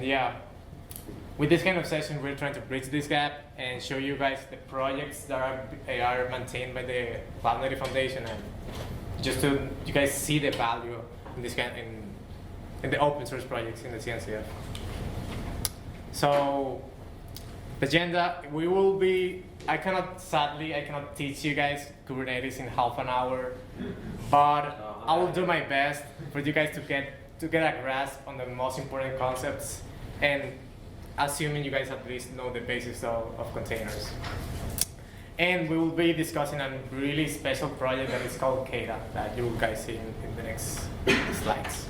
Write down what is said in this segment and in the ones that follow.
yeah, with this kind of session, we're trying to bridge this gap and show you guys the projects that are maintained by the Cloud Native Foundation, and just to you guys see the value in this kind in the open source projects in the CNCF. So the agenda, sadly, I cannot teach you guys Kubernetes in half an hour, but I will do my best for you guys to get a grasp on the most important concepts, and assuming you guys at least know the basics of containers. And we will be discussing a really special project that is called Kata that you will guys see in the next slides.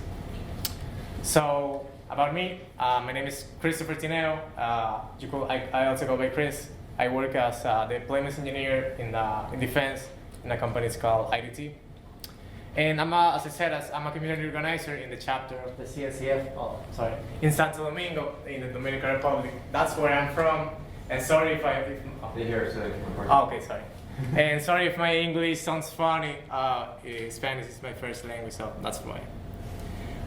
So about me, my name is Christopher Tineo. I also go by Chris. I work as a deployments engineer in defense in a company called IDT. And as I said, I'm a community organizer in the chapter of the CNCF, in Santo Domingo, in the Dominican Republic. That's where I'm from. And sorry if okay, sorry. And sorry if my English sounds funny. Spanish is my first language, so that's why.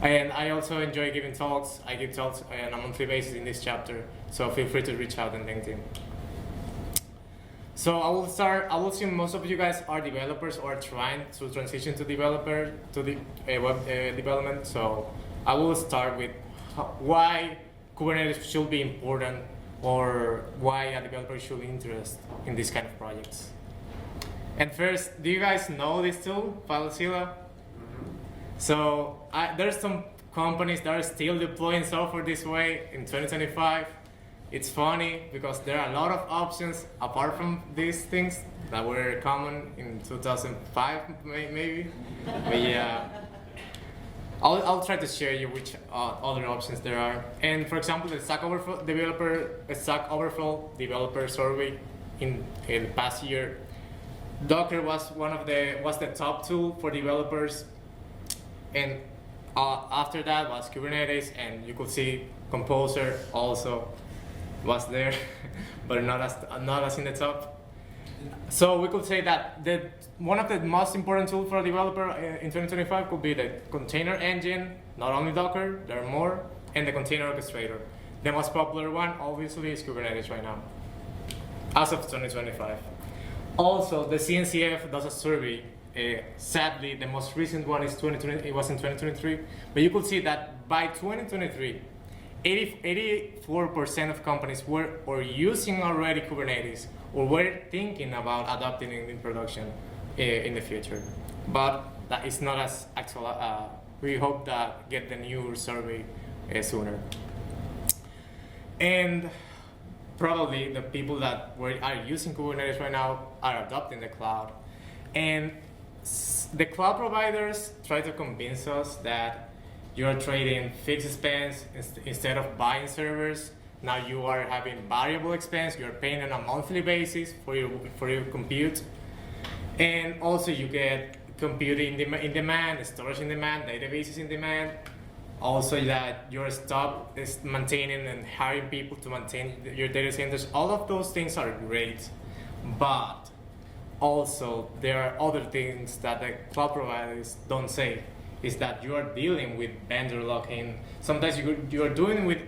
And I also enjoy giving talks. I give talks on a monthly basis in this chapter, so feel free to reach out on LinkedIn. So I will assume most of you guys are developers or trying to transition to web development. So I will start with why Kubernetes should be important, or why a developer should be interested in this kind of projects. And first, do you guys know this tool, FileZilla? So there's some companies that are still deploying software this way in 2025. It's funny because there are a lot of options apart from these things that were common in 2005, maybe. But yeah, I'll try to share you which other options there are. And for example, the Stack Overflow developer survey in the past year, Docker was the top tool for developers. And after that was Kubernetes, and you could see Composer also was there, but not as in the top. So we could say that one of the most important tools for a developer in 2025 could be the container engine, not only Docker, there are more, and the container orchestrator. The most popular one, obviously, is Kubernetes right now, as of 2025. Also, the CNCF does a survey. Sadly, the most recent one is 2020. It was in 2023, but you could see that by 2023, 84% of companies were using already Kubernetes or were thinking about adopting it in production in the future. But that is not as actual. We hope that get the new survey sooner. And probably the people that are using Kubernetes right now are adopting the cloud. And the cloud providers try to convince us that you're trading fixed expense instead of buying servers. Now you are having variable expense. You're paying on a monthly basis for your compute, and also you get compute in demand, storage in demand, databases in demand. Also that your stock is maintaining and hiring people to maintain your data centers. All of those things are great, but also there are other things that the cloud providers don't say. Is that you are dealing with vendor lock-in. Sometimes you're dealing with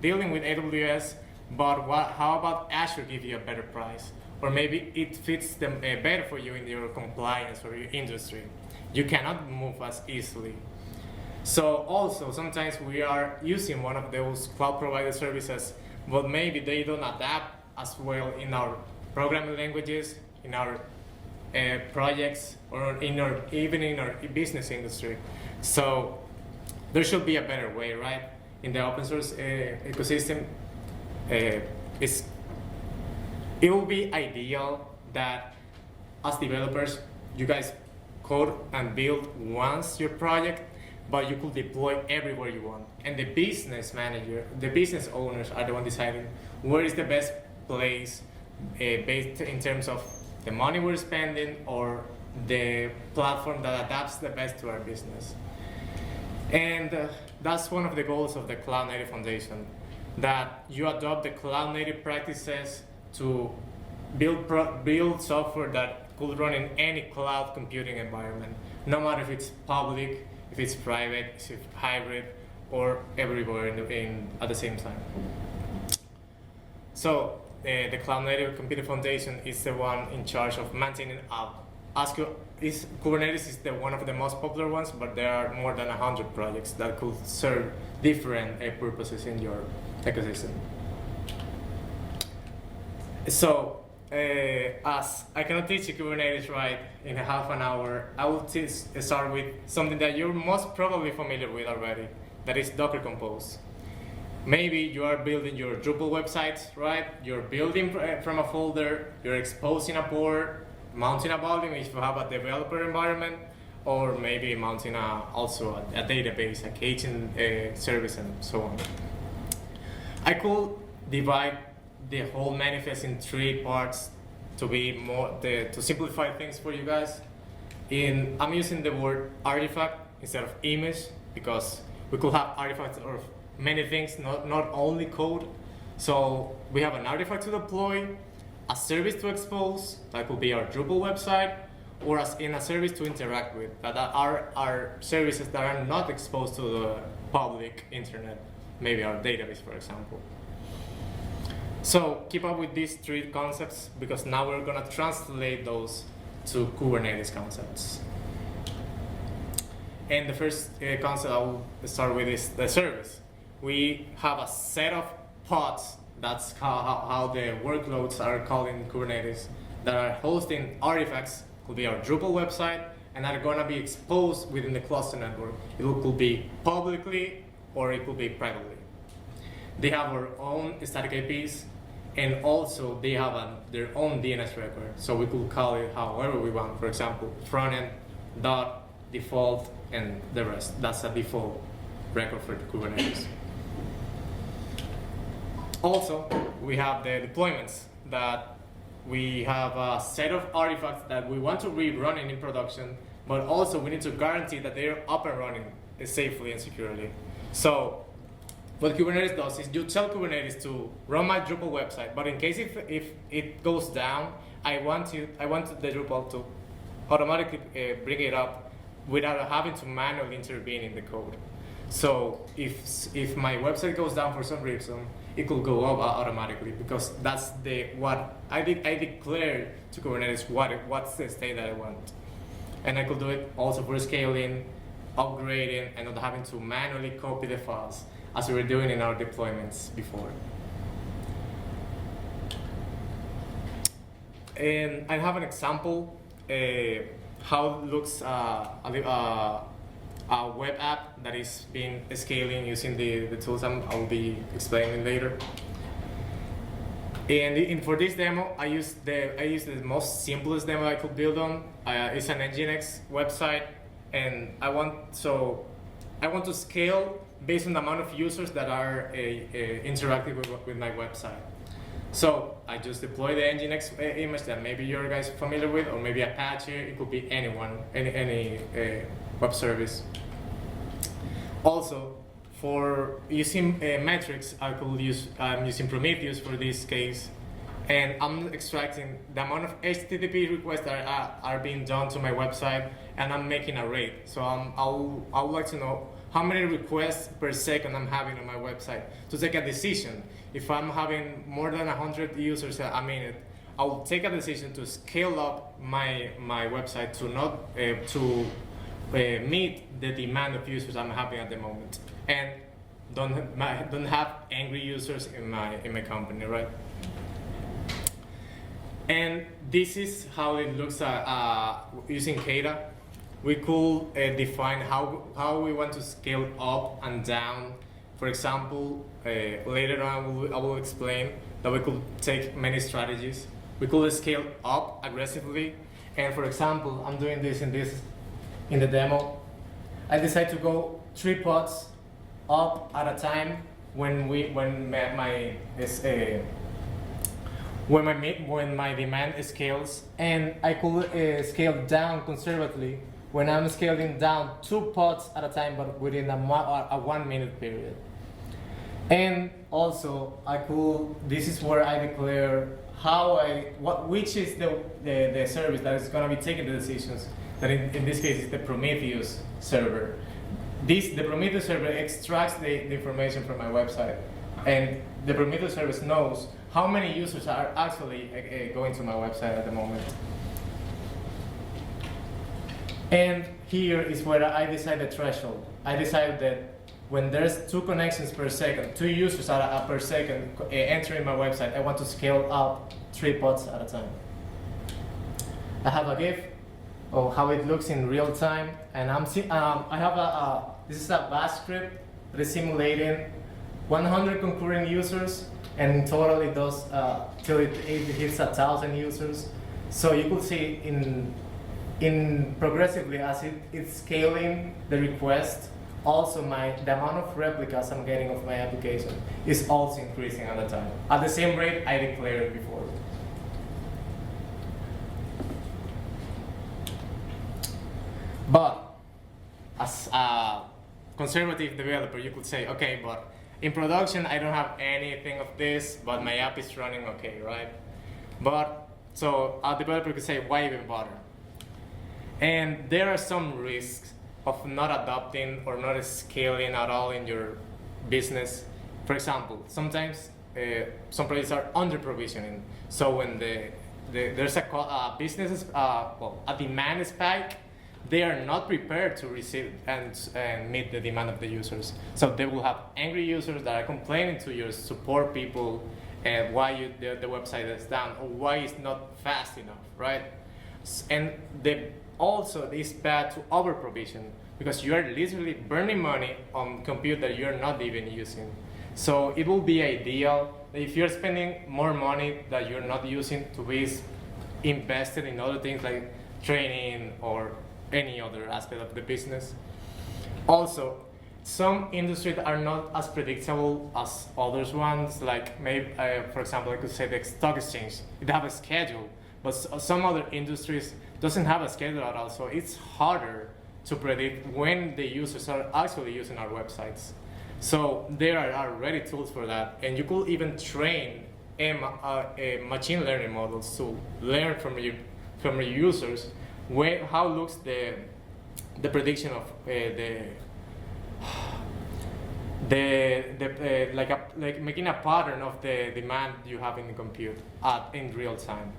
AWS, but how about Azure give you a better price? Or maybe it fits them better for you in your compliance or your industry. You cannot move as easily. So also, sometimes we are using one of those cloud provider services, but maybe they don't adapt as well in our programming languages, in our projects, or even in our business industry. So there should be a better way, right? In the open source ecosystem, it will be ideal that as developers, you guys code and build once your project, but you could deploy everywhere you want. And the business manager, the business owners are the one deciding where is the best place based in terms of the money we're spending or the platform that adapts the best to our business. And that's one of the goals of the Cloud Native Foundation, that you adopt the cloud native practices to build software that could run in any cloud computing environment, no matter if it's public, if it's private, if it's hybrid, or everywhere at the same time. So the Cloud Native Computing Foundation is the one in charge of maintaining Kubernetes is one of the most popular ones, but there are more than 100 projects that could serve different purposes in your ecosystem. So, as I cannot teach you Kubernetes right in half an hour, I will start with something that you're most probably familiar with already, that is Docker Compose. Maybe you are building your Drupal website, right? You're building from a folder, you're exposing a port, mounting a volume if you have a developer environment, or maybe mounting also a database, a caching service, and so on. I could divide the whole manifest in 3 parts to be to simplify things for you guys. I'm using the word artifact instead of image because we could have artifacts of many things, not only code. So we have an artifact to deploy, a service to expose, that could be our Drupal website, or in a service to interact with, that are services that are not exposed to the public internet, maybe our database, for example. So keep up with these 3 concepts because now we're going to translate those to Kubernetes concepts. And the first concept I will start with is the service. We have a set of pods, that's how the workloads are called in Kubernetes, that are hosting artifacts, could be our Drupal website, and are going to be exposed within the cluster network. It could be publicly or it could be privately. They have our own static IPs, and also they have their own DNS record. So we could call it however we want. For example, frontend, dot, default, and the rest. That's a default record for Kubernetes. Also, we have the deployments, that we have a set of artifacts that we want to be running in production, but also we need to guarantee that they're up and running safely and securely. So what Kubernetes does is you tell Kubernetes to run my Drupal website, but in case if it goes down, I want the Drupal to automatically bring it up without having to manually intervene in the code. So if my website goes down for some reason, it could go up automatically because that's what I declare to Kubernetes what's the state that I want. And I could do it also for scaling, upgrading, and not having to manually copy the files as we were doing in our deployments before. And I have an example how it looks a web app that is being scaling using the tools I will be explaining later. And for this demo, I used the most simplest demo I could build on. It's an Nginx website, and I want to scale based on the amount of users that are interacting with my website. So I just deploy the Nginx image that maybe you guys are familiar with, or maybe Apache. It could be anyone, any web service. Also, for using metrics, I'm using Prometheus for this case, and I'm extracting the amount of HTTP requests that are being done to my website, and I'm making a rate. So I would like to know how many requests per second I'm having on my website to take a decision. If I'm having more than 100 users a minute, I will take a decision to scale up my website to not meet the demand of users I'm having at the moment, and don't have angry users in my company, right? And this is how it looks using Kata. We could define how we want to scale up and down. For example, later on I will explain that we could take many strategies. We could scale up aggressively, and for example, I'm doing this in the demo. I decide to go 3 pods up at a time when my demand scales, and I could scale down conservatively when I'm scaling down 2 pods at a time, but within a 1 minute period. And also, this is where I declare which is the service that is going to be taking the decisions. That in this case is the Prometheus server. the Prometheus server extracts the information from my website, and the Prometheus service knows how many users are actually going to my website at the moment. And here is where I decide the threshold. I decide that when there's 2 connections per second, 2 users per second entering my website, I want to scale up 3 pods at a time. I have a GIF of how it looks in real time, and I have this is a bash script that is simulating 100 concurrent users, and in total it does till it hits 1,000 users. So you could see in progressively as it's scaling the request, also the amount of replicas I'm getting of my application is also increasing at the time, at the same rate I declared before. But as a conservative developer, you could say, okay, but in production I don't have anything of this, but my app is running okay, right? But so a developer could say, why even bother? And there are some risks of not adopting or not scaling at all in your business. For example, sometimes some projects are under provisioning. So when there's a business, a demand spike, they are not prepared to receive and meet the demand of the users. So they will have angry users that are complaining to your support people why the website is down or why it's not fast enough, right? And also it's bad to over provision because you are literally burning money on compute that you're not even using. So it will be ideal that if you're spending more money that you're not using to be invested in other things like training or any other aspect of the business. Also, some industries are not as predictable as others ones, like maybe, for example, I could say the stock exchange. It have a schedule, but some other industries doesn't have a schedule at all, so it's harder to predict when the users are actually using our websites. So there are already tools for that, and you could even train machine learning models to learn from your users how looks the prediction of like making a pattern of the demand you have in the compute in real time.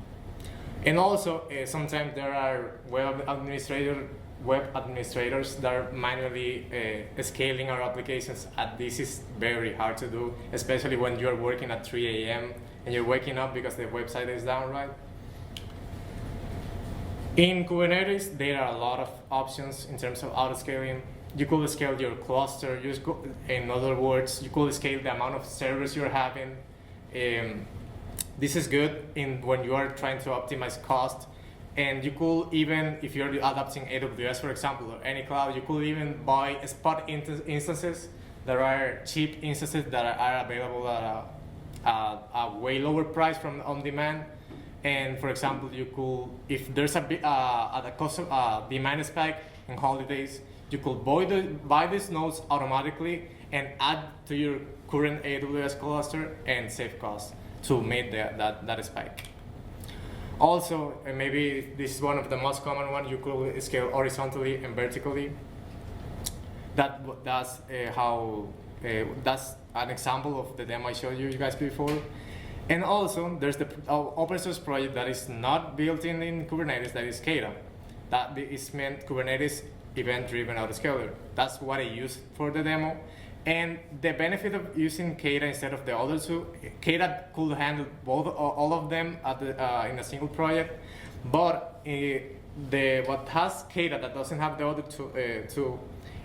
And also sometimes there are web administrators that are manually scaling our applications, and this is very hard to do, especially when you're working at 3 a.m. and you're waking up because the website is down, right? In Kubernetes, there are a lot of options in terms of autoscaling. You could scale your cluster. In other words, you could scale the amount of servers you're having. This is good when you are trying to optimize cost. And you could even, if you're adopting AWS, for example, or any cloud, you could even buy spot instances. There are cheap instances that are available at a way lower price from on demand. And for example, you could, if there's a demand spike in holidays, you could buy these nodes automatically and add to your current AWS cluster and save costs to meet that spike. Also, and maybe this is one of the most common ones, you could scale horizontally and vertically. That's an example of the demo I showed you guys before. And also, there's the open source project that is not built in Kubernetes, that is Kata. That is meant Kubernetes event-driven autoscaler. That's what I used for the demo. And the benefit of using Kata instead of the other two, Kata could handle all of them in a single project. But what has Kata that doesn't have the other two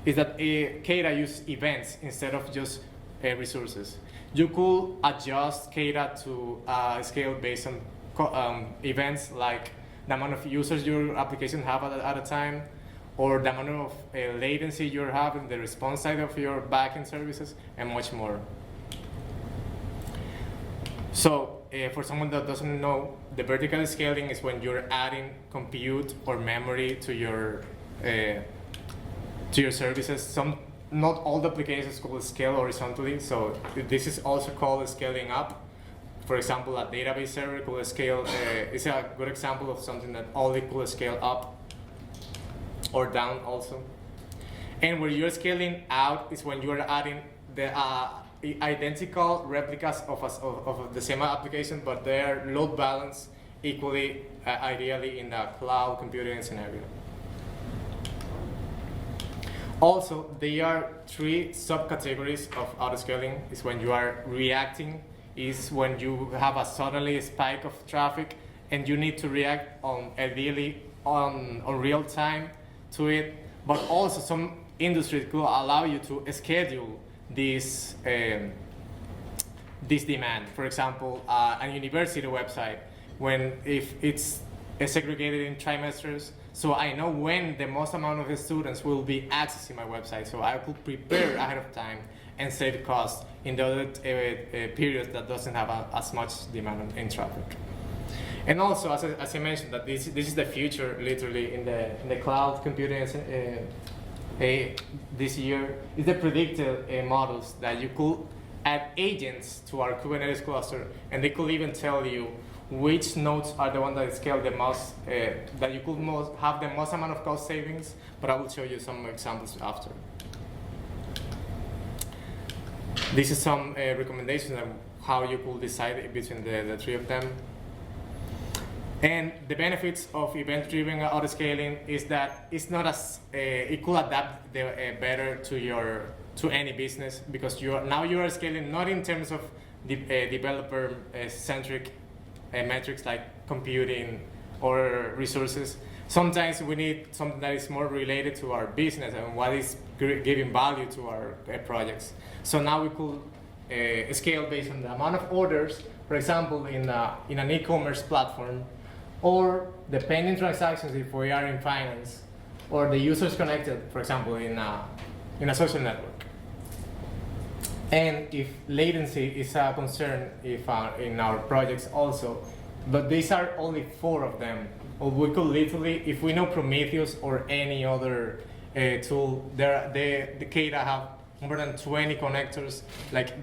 is that Kata uses events instead of just resources. You could adjust Kata to scale based on events like the amount of users your application have at a time, or the amount of latency you're having, the response side of your backend services, and much more. So for someone that doesn't know, the vertical scaling is when you're adding compute or memory to your services. Not all the applications could scale horizontally, so this is also called scaling up. For example, a database server could scale, is a good example of something that only could scale up or down also. And where you're scaling out is when you are adding the identical replicas of the same application, but they're load balanced equally, ideally in the cloud computing scenario. Also, there are 3 subcategories of autoscaling. Is when you are reacting, is when you have a suddenly spike of traffic and you need to react on ideally on real time to it. But also some industries could allow you to schedule this demand. For example, a university website, if it's segregated in trimesters, so I know when the most amount of the students will be accessing my website, so I could prepare ahead of time and save costs in the other periods that doesn't have as much demand in traffic. And also, as I mentioned, that this is the future, literally in the cloud computing. This year is the predictive models that you could add agents to our Kubernetes cluster, and they could even tell you which nodes are the ones that scale the most, that you could have the most amount of cost savings, but I will show you some examples after. This is some recommendations on how you could decide between the 3 of them. And the benefits of event-driven autoscaling is that it's not as it could adapt better to any business, because now you are scaling not in terms of developer-centric metrics like computing or resources. Sometimes we need something that is more related to our business and what is giving value to our projects. So now we could scale based on the amount of orders, for example, in an e-commerce platform, or the pending transactions if we are in finance, or the users connected, for example, in a social network. And if latency is a concern in our projects also, but these are only 4 of them. Or we could literally, if we know Prometheus or any other tool, the Kata have more than 20 connectors, like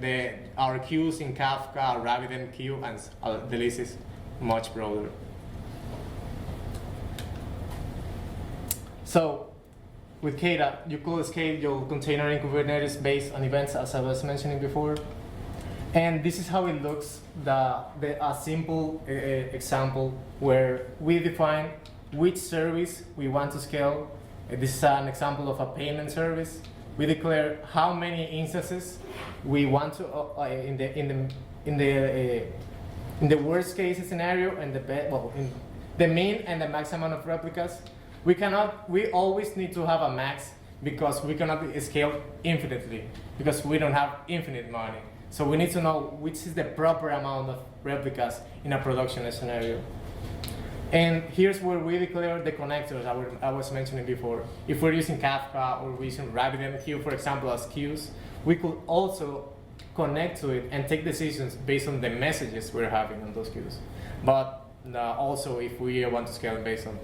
our queues in Kafka, RabbitMQ, and the list is much broader. So, with Kata, you could scale your container in Kubernetes based on events, as I was mentioning before. And this is how it looks, a simple example where we define which service we want to scale. This is an example of a payment service. We declare how many instances we want to in the worst case scenario, and in the min and the max amount of replicas. We always need to have a max, because we cannot scale infinitely, because we don't have infinite money. So we need to know which is the proper amount of replicas in a production scenario. And here's where we declare the connectors I was mentioning before. If we're using Kafka or we're using RabbitMQ, for example, as queues, we could also connect to it and take decisions based on the messages we're having on those queues. But also, if we want to scale based on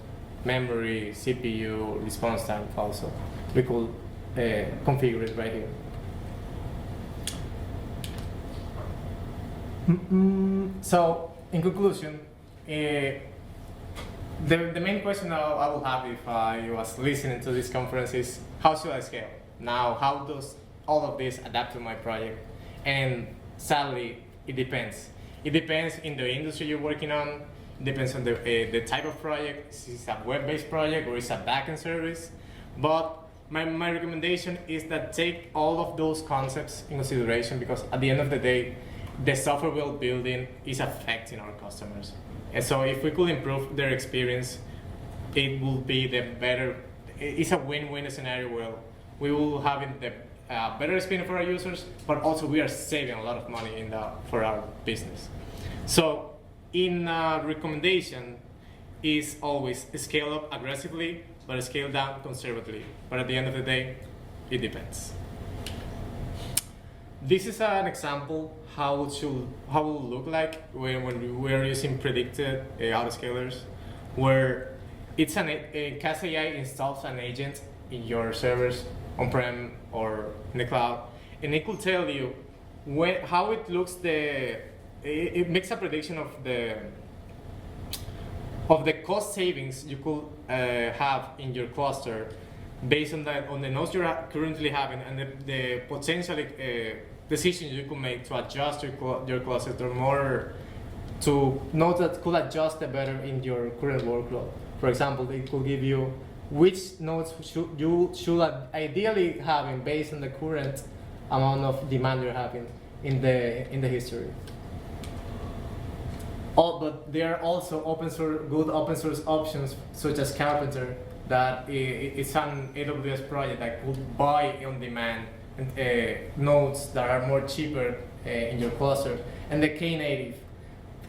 memory, CPU, response time also, we could configure it right here. So, in conclusion, the main question I will have if I was listening to this conference is, how should I scale? Now, how does all of this adapt to my project? And sadly, it depends. It depends in the industry you're working on. It depends on the type of project. Is it a web-based project or is it a backend service? But my recommendation is that take all of those concepts in consideration, because at the end of the day, the software we're building is affecting our customers. And so if we could improve their experience, it will be it's a win-win scenario where we will have the better experience for our users, but also we are saving a lot of money for our business. So in recommendation is always scale up aggressively, but scale down conservatively. But at the end of the day, it depends. This is an example how it will look like when we are using predicted autoscalers, where it's Cas AI installs an agent in your servers on-prem or in the cloud, and it could tell you how it looks. It makes a prediction of the cost savings you could have in your cluster based on the nodes you're currently having and the potential decisions you could make to adjust your cluster to nodes that could adjust better in your current workload. For example, it could give you which nodes you should ideally having based on the current amount of demand you're having in the history. But there are also good open source options such as Carpenter that it's an AWS project that could buy on demand nodes that are more cheaper in your cluster. And the Knative.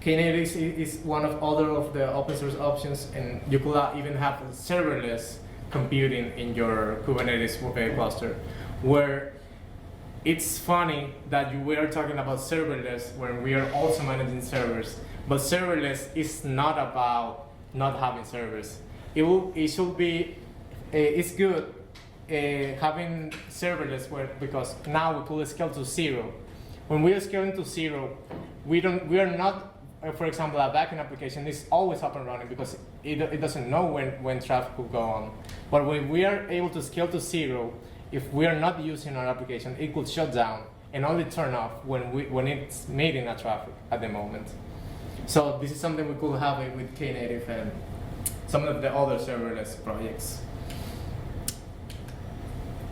Knative is one of the open source options, and you could even have serverless computing in your Kubernetes cluster, where it's funny that we are talking about serverless when we are also managing servers, but serverless is not about not having servers. It should be, it's good having serverless because now we could scale to 0. When we are scaling to 0, we are not, for example, a backend application is always up and running because it doesn't know when traffic will go on. But when we are able to scale to 0, if we are not using our application, it could shut down and only turn off when it's meeting a traffic at the moment. So this is something we could have with Knative and some of the other serverless projects.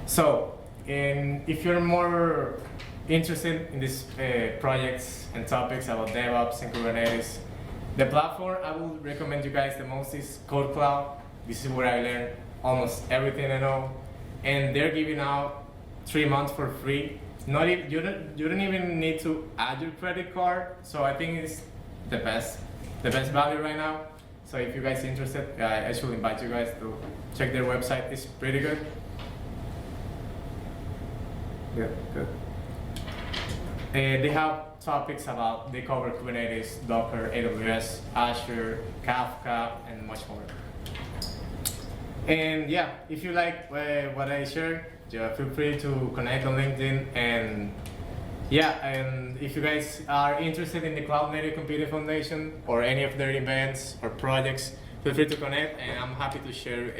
So, if you're more interested in these projects and topics about DevOps and Kubernetes, the platform I would recommend you guys the most is CodeCloud. This is where I learned almost everything I know, and they're giving out 3 months for free. You don't even need to add your credit card. So I think it's the best value right now. So if you guys are interested, I should invite you guys to check their website. It's pretty good. Yeah, good. They have topics they cover Kubernetes, Docker, AWS, Azure, Kafka, and much more. And yeah, if you like what I shared, feel free to connect on LinkedIn. And yeah, and if you guys are interested in the Cloud Native Computing Foundation or any of their events or projects, feel free to connect, and I'm happy to share.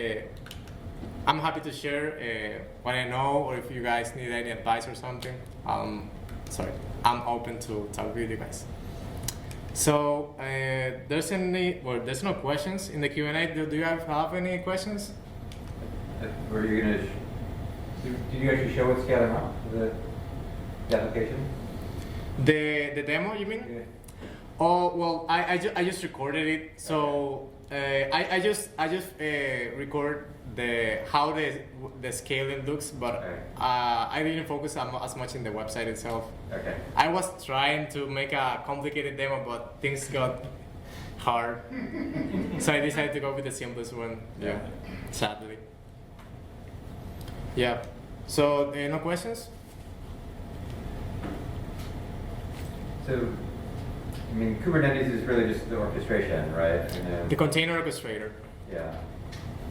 What I know, or if you guys need any advice or something. I'm open to talk with you guys. So there's no questions in the Q&A. Do you have any questions? Were you gonna? Did you actually show it scaling up the application? The demo, you mean? Yeah. Oh well, I just recorded it. So I just record how the scaling looks, but okay. I didn't focus as much in the website itself. Okay. I was trying to make a complicated demo, but things got hard, so I decided to go with the simplest one. Yeah. Sadly. Yeah. So no questions? So, I mean, Kubernetes is really just the orchestration, right? The container orchestrator. Yeah.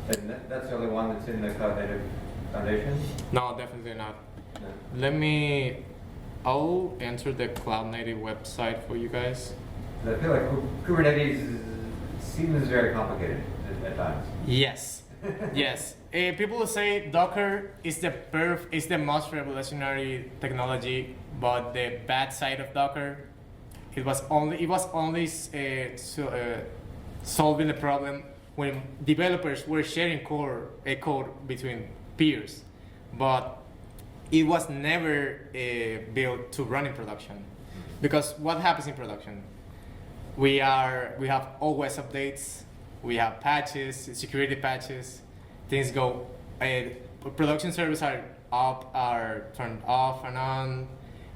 And that's the only one that's in the Cloud Native Foundation? No, definitely not. No. I'll enter the Cloud Native website for you guys. I feel like Kubernetes seems very complicated at times. Yes. Yes. People will say Docker is the most revolutionary technology, but the bad side of Docker, it was only solving the problem when developers were sharing code between peers, but it was never built to run in production. Because what happens in production? We have always updates, we have patches, security patches, things go, production servers are turned off and on,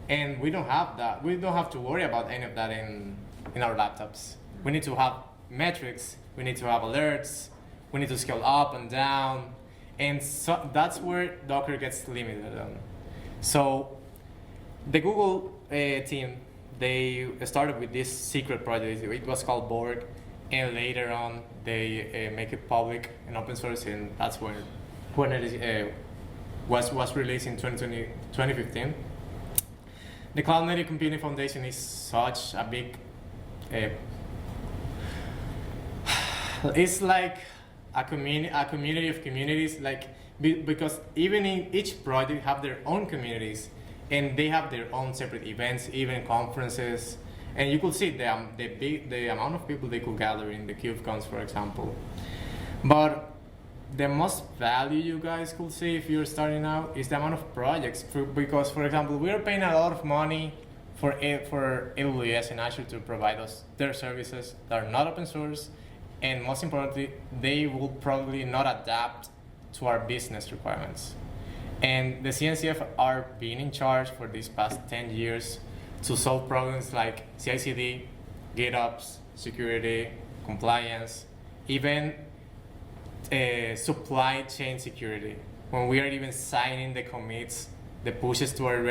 and we don't have that. We don't have to worry about any of that in our laptops. We need to have metrics, we need to have alerts, we need to scale up and down, and so that's where Docker gets limited on. So the Google team, they started with this secret project. It was called Borg, and later on they make it public and open source, and that's when it was released in 2015. The Cloud Native Computing Foundation is such a big, it's like a community of communities. Like because even in each project have their own communities, and they have their own separate events, even conferences, and you could see the amount of people they could gather in the KubeCons, for example. But the most value you guys could see if you're starting out is the amount of projects, because, for example, we are paying a lot of money for AWS and Azure to provide us their services that are not open source, and most importantly, they will probably not adapt to our business requirements. And the CNCF are being in charge for these past 10 years to solve problems like CI/CD, GitOps, security, compliance, even supply chain security. When we are even signing the commits, the pushes to our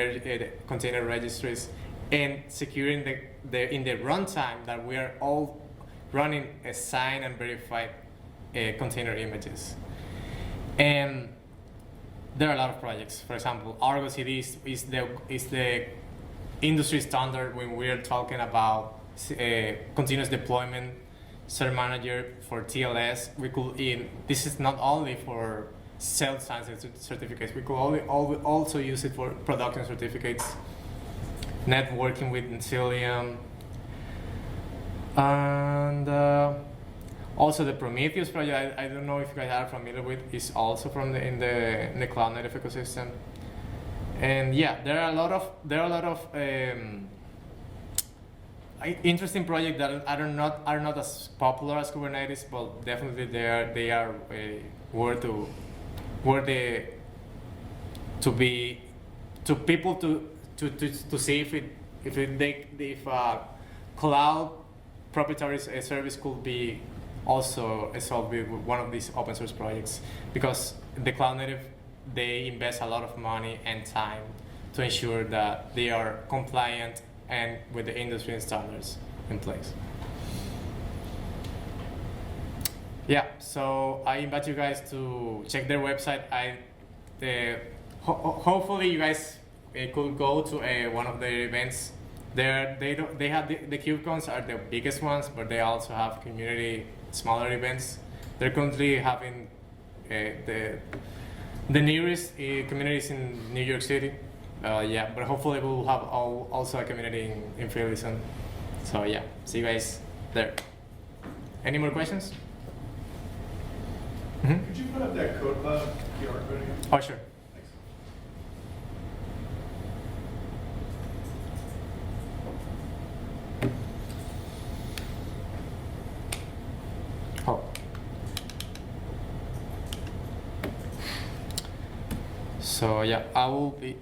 container registries, and securing in the runtime that we are all running a signed and verified container images. And there are a lot of projects. For example, Argo CD is the industry standard when we're talking about continuous deployment, Cert Manager for TLS. This is not only for self-science certificates. We could also use it for production certificates, networking with Cilium, and also the Prometheus project. I don't know if you guys are familiar with. Is also from in the cloud native ecosystem. And yeah, there are a lot of interesting projects that are not as popular as Kubernetes, but definitely they are worth people to see if cloud proprietary service could be also solved with one of these open source projects, because the cloud native, they invest a lot of money and time to ensure that they are compliant and with the industry standards in place. Yeah, so I invite you guys to check their website. Hopefully you guys could go to one of their events. They have the KubeCons are the biggest ones, but they also have community smaller events. They're currently having the nearest communities in New York City. Yeah, but hopefully we'll have also a community in Philly soon. So yeah, see you guys there. Any more questions? Mm-hmm. Could you put up that code cloud QR code again? Oh, sure. Thanks. Oh. So yeah, I will be